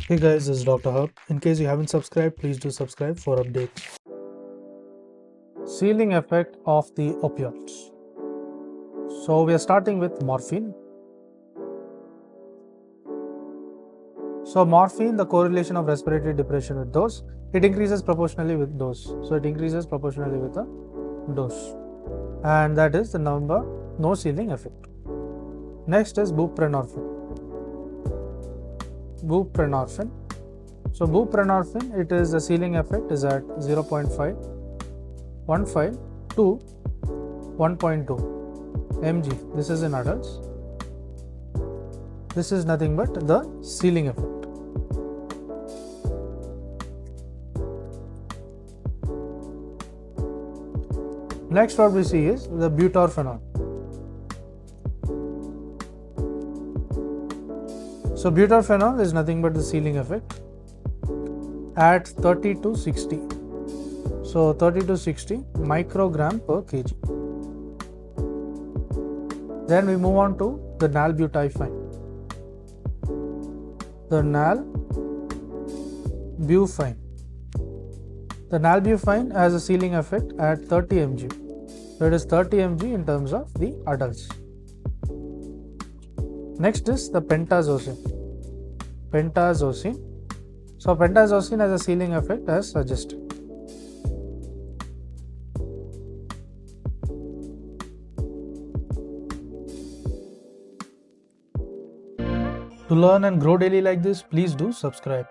Hey guys, this is Dr. Hub. In case you haven't subscribed, please do subscribe for updates. Ceiling effect of the opioids. So we are starting with morphine. So morphine, the correlation of respiratory depression with dose, it increases proportionally with dose. So it increases proportionally with the dose. And that is the number, no ceiling effect. Next is buprenorphine. Buprenorphine. So buprenorphine, it is the ceiling effect is at 0.5, 1.5 to 1.2 mg. This is in adults. This is nothing but the ceiling effect. Next what we see is the butorphanol. So butorphanol is nothing but the ceiling effect at 30 to 60. So 30 to 60 microgram per kg. Then we move on to the nalbuphine. The nalbuphine. The nalbuphine has a ceiling effect at 30 mg. So it is 30 mg in terms of the adults. Next is the pentazocine. Pentazocine. So pentazocine has a ceiling effect as suggested. To learn and grow daily like this, please do subscribe.